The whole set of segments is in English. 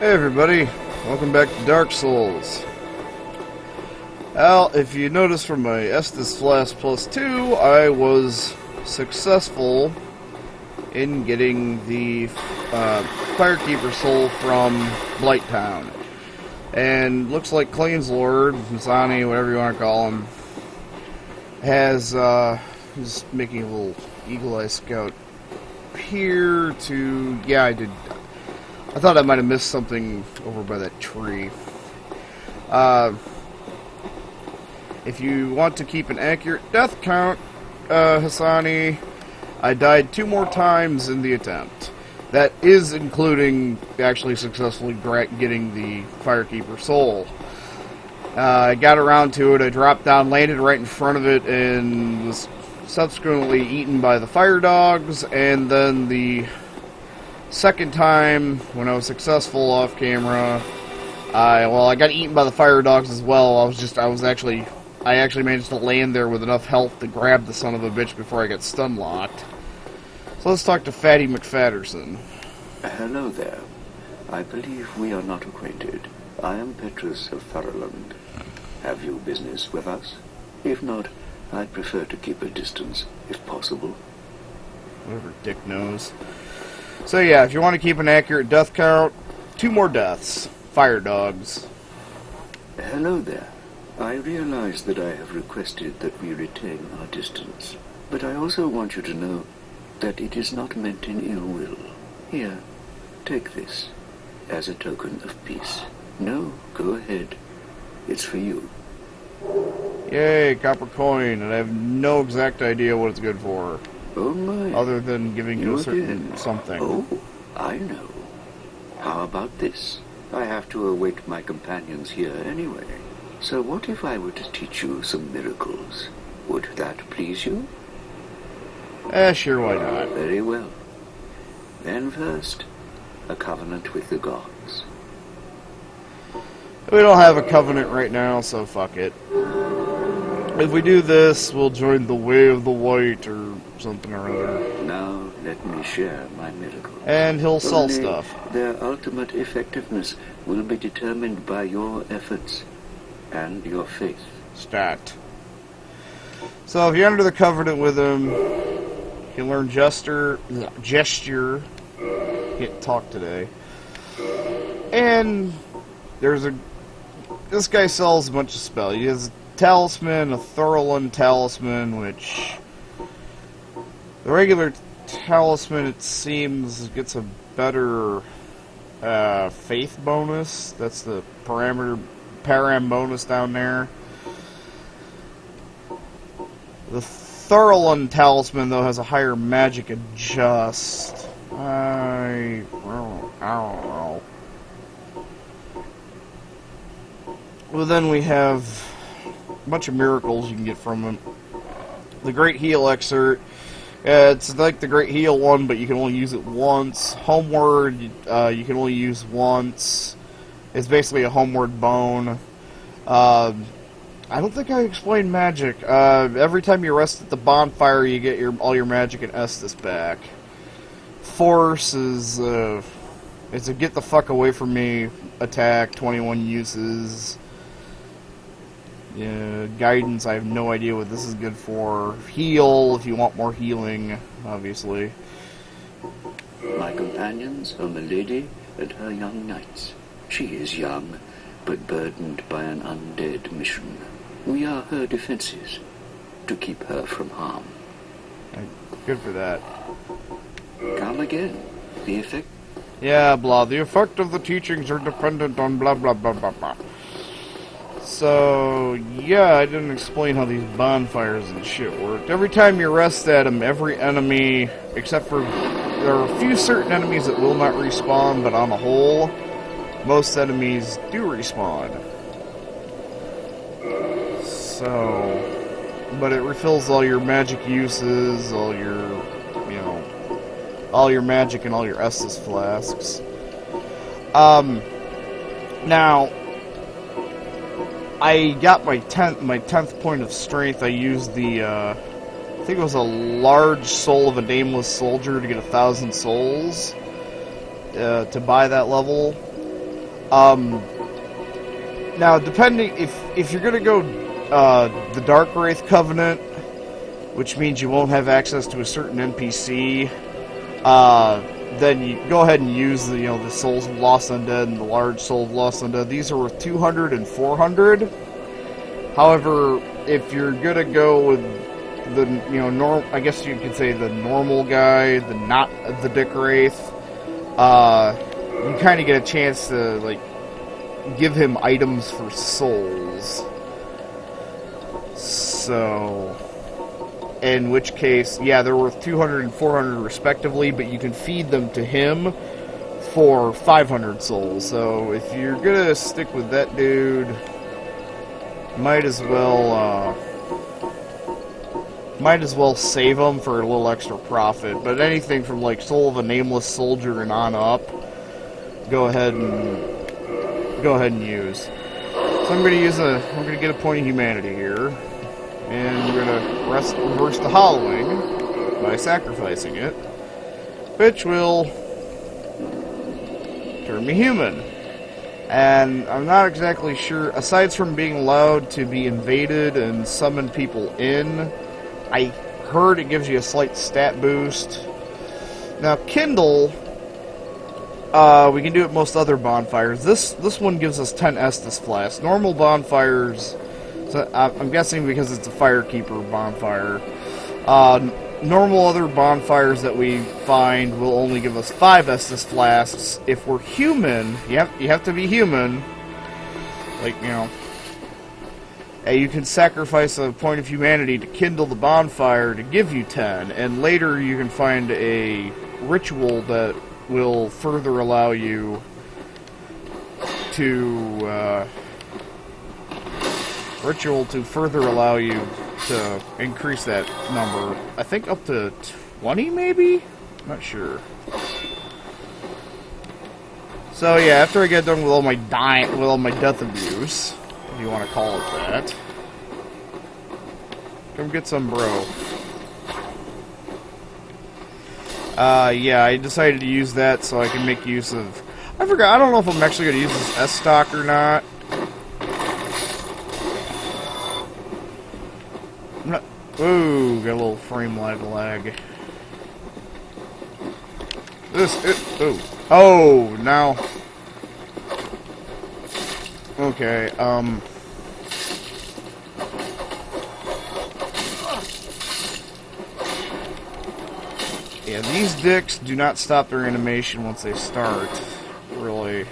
Hey everybody, welcome back to Dark Souls. Well, if you notice from my Estus Flask Plus 2, I was successful in getting the Firekeeper Soul from Blighttown. And looks like Clayton's Lord, Masani, whatever you want to call him, has, he's making a little Eagle Eye Scout here to, yeah, I thought I might have missed something over by that tree. If you want to keep an accurate death count, Hassani, I died 2 more times in the attempt. That is including actually successfully getting the Firekeeper Soul. I got around to it, I dropped down, landed right in front of it, and was subsequently eaten by the fire dogs, and then the second time, when I was successful off camera, I got eaten by the fire dogs as well. I actually managed to land there with enough health to grab the son of a bitch before I got stun locked. So let's talk to Fatty McFatterson. Hello there. I believe we are not acquainted. I am Petrus of Thurland. Have you business with us? If not, I'd prefer to keep a distance, if possible. Whatever Dick knows. So yeah, if you want to keep an accurate death count, 2 more deaths. Fire dogs. Hello there. I realize that I have requested that we retain our distance, but I also want you to know that it is not meant in ill will. Here, take this, as a token of peace. No, go ahead. It's for you. Yay, copper coin, and I have no exact idea what it's good for. Oh my. Other than giving you a certain again. something. Oh, I know. How about this? I have to await my companions here anyway. So what if I were to teach you some miracles? Would that please you? Sure, why not? Very well. Then first, a covenant with the gods. We don't have a covenant right now, so fuck it. If we do this, we'll join the Way of the White or something or other. Now, let me share my miracle. And he'll sell Only stuff. Their ultimate effectiveness will be determined by your efforts and your faith. Stat. So if you enter the covenant with him, you learn gesture. Can't talk today. And this guy sells a bunch of spells. He has a talisman, a Thurland talisman, which the regular talisman, it seems, gets a better faith bonus. That's the param bonus down there. The Thurland talisman, though, has a higher magic adjust. I don't know. Well, then we have a bunch of miracles you can get from him. The Great Heal Excerpt. It's like the Great Heal one, but you can only use it once. Homeward, you can only use once. It's basically a homeward bone. I don't think I explained magic. Every time you rest at the bonfire, you get all your magic and Estus back. Force is it's a get the fuck away from me attack, 21 uses. Yeah, guidance, I have no idea what this is good for. Heal, if you want more healing, obviously. My companions are Milady and her young knights. She is young, but burdened by an undead mission. We are her defenses, to keep her from harm. Good for that. Come again. The effect? Yeah, blah. The effect of the teachings are dependent on blah blah blah blah blah. So, yeah, I didn't explain how these bonfires and shit worked. Every time you rest at them, every enemy, except for, there are a few certain enemies that will not respawn, but on the whole, most enemies do respawn. So, but it refills all your magic uses, all your magic and all your Estus flasks. Now, I got my 10th point of strength. I used the, I think it was a large soul of a nameless soldier to get 1,000 souls to buy that level. Now, depending if you're gonna go the Dark Wraith Covenant, which means you won't have access to a certain NPC, then you go ahead and use the the Souls of Lost Undead and the large Soul of Lost Undead. These are worth 200 and 400. However, if you're gonna go with the I guess you could say the normal guy, not the Dick Wraith, you kind of get a chance to like give him items for souls. So, in which case, yeah, they're worth 200 and 400 respectively, but you can feed them to him for 500 souls. So, if you're gonna stick with that dude, might as well save them for a little extra profit. But anything from like Soul of a Nameless Soldier and on up, go ahead and use. So I'm gonna get a point of humanity here, and we're gonna reverse the hollowing by sacrificing it, which will turn me human. And I'm not exactly sure, aside from being allowed to be invaded and summon people in, I heard it gives you a slight stat boost. Now, Kindle, we can do it most other bonfires. This one gives us 10 Estus Flasks. Normal bonfires, so I'm guessing because it's a Firekeeper bonfire, normal other bonfires that we find will only give us 5 Estus Flasks. If we're human, you have to be human, like, you can sacrifice a point of humanity to kindle the bonfire to give you 10, and later you can find a ritual that will further allow you to increase that number. I think up to 20, maybe? Not sure. So yeah, after I get done with all my death abuse, if you want to call it that, come get some, bro. Yeah, I decided to use that so I can make use of... I forgot, I don't know if I'm actually going to use this S-Stock or not. Ooh, got a little frame lag. Ooh. Oh, now... Okay, yeah, these dicks do not stop their animation once they start, really.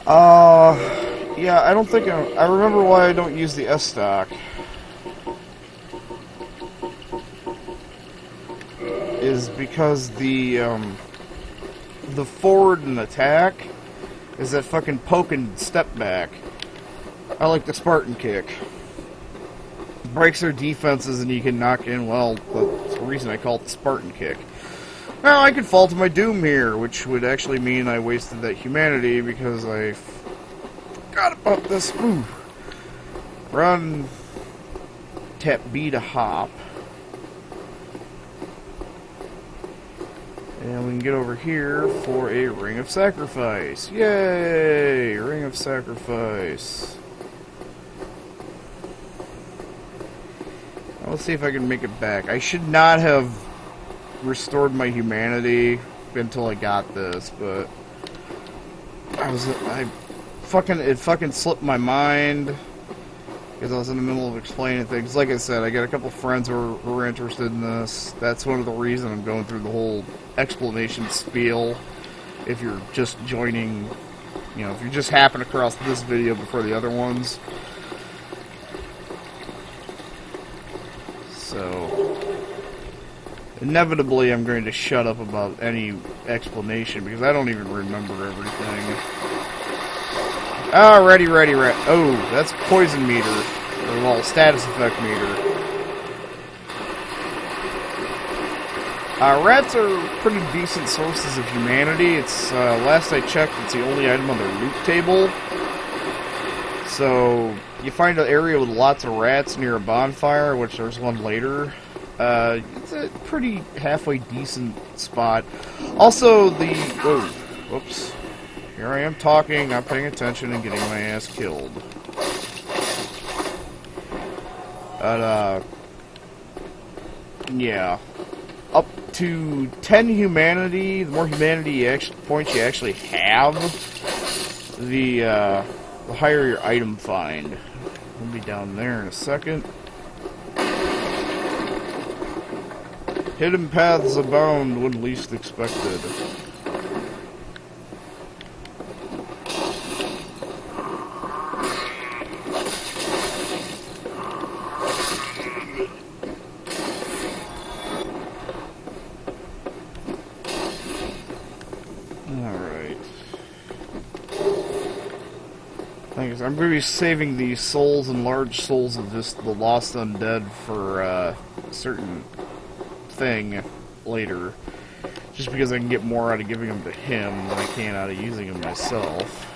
Yeah, I don't think I remember why I don't use the S-Stock. Is because the forward and attack is that fucking poke and step back. I like the Spartan kick. Breaks their defenses and you can knock in, well, that's the reason I call it the Spartan kick. Now, I could fall to my doom here, which would actually mean I wasted that humanity because I forgot about this. Ooh. Run, tap B to hop. And we can get over here for a Ring of Sacrifice. Yay! Ring of Sacrifice. Let's see if I can make it back. I should not have restored my humanity until I got this, but it fucking slipped my mind because I was in the middle of explaining things. Like I said, I got a couple friends who were interested in this. That's one of the reasons I'm going through the whole explanation spiel. If you're just joining, if you just happen across this video before the other ones. So, inevitably I'm going to shut up about any explanation because I don't even remember everything. Oh, ready. Oh, that's poison meter. Or, well, status effect meter. Rats are pretty decent sources of humanity. It's, last I checked, it's the only item on the loot table. So, you find an area with lots of rats near a bonfire, which there's one later. It's a pretty halfway decent spot. Also, whoops. here I am talking, not paying attention, and getting my ass killed. But, yeah. Up to 10 humanity, the more humanity points you actually have, the higher your item find. We'll be down there in a second. Hidden paths abound when least expected. Alright. I'm going to be saving the souls and large souls of just the Lost Undead for a certain thing later. Just because I can get more out of giving them to him than I can out of using them myself.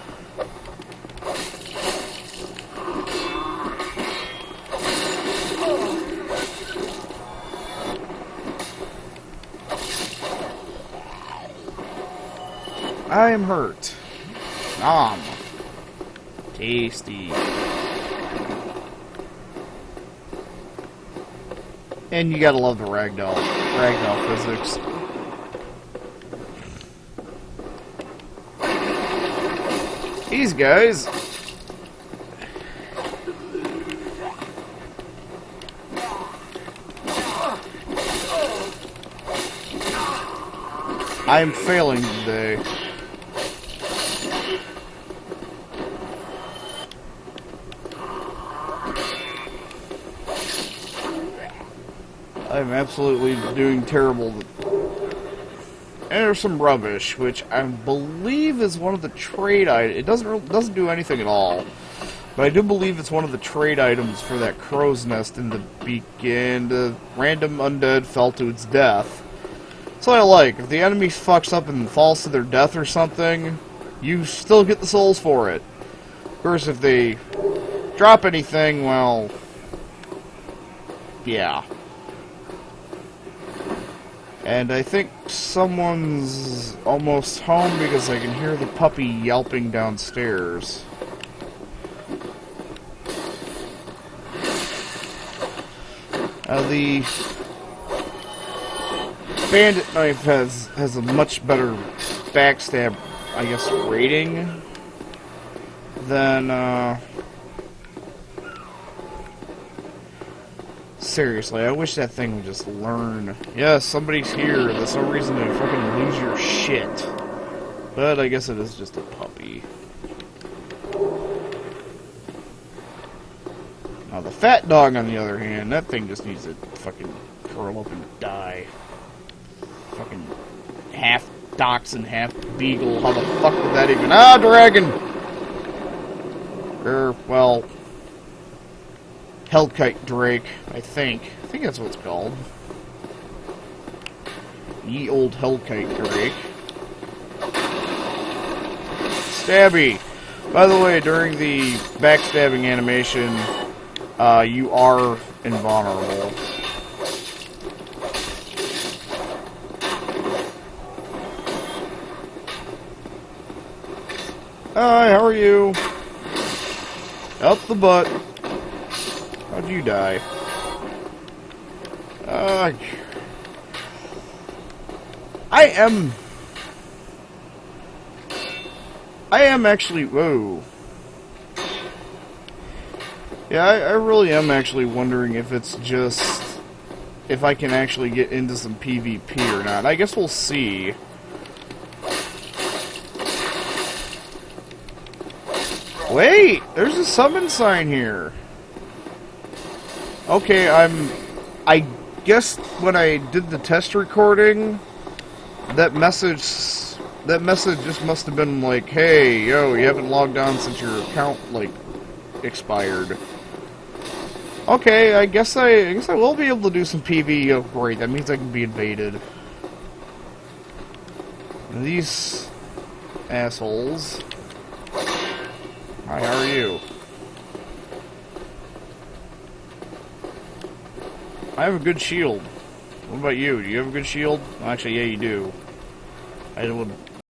I am hurt. Nom. Tasty. And you gotta love the ragdoll physics. These guys. I am failing today. I'm absolutely doing terrible. And there's some rubbish, which I believe is one of the trade items. It doesn't do anything at all, but I do believe it's one of the trade items for that crow's nest in the beacon. The random undead fell to its death. So I like, if the enemy fucks up and falls to their death or something, you still get the souls for it. Of course, if they drop anything, well, yeah. And I think someone's almost home because I can hear the puppy yelping downstairs. The bandit knife has a much better backstab, I guess, rating than, seriously, I wish that thing would just learn. Yeah, somebody's here. There's no reason to fucking lose your shit. But I guess it is just a puppy. Now the fat dog, on the other hand, that thing just needs to fucking curl up and die. Fucking half dachshund, half beagle. How the fuck did that even... Ah, dragon! Well... Hellkite Drake, I think. I think that's what it's called. Ye old Hellkite Drake. Stabby! By the way, during the backstabbing animation, you are invulnerable. Hi, how are you? Out the butt. How'd you die? I am actually... Whoa. Yeah, I really am actually wondering if it's just... if I can actually get into some PvP or not. I guess we'll see. Wait! There's a summon sign here. Okay, I guess when I did the test recording, that message just must have been like, hey, yo, you haven't logged on since your account, like, expired. Okay, I guess I will be able to do some PvE. Oh, great, that means I can be invaded. And these assholes. Hi, how are you? I have a good shield. What about you? Do you have a good shield? Well, actually, yeah, you do. I would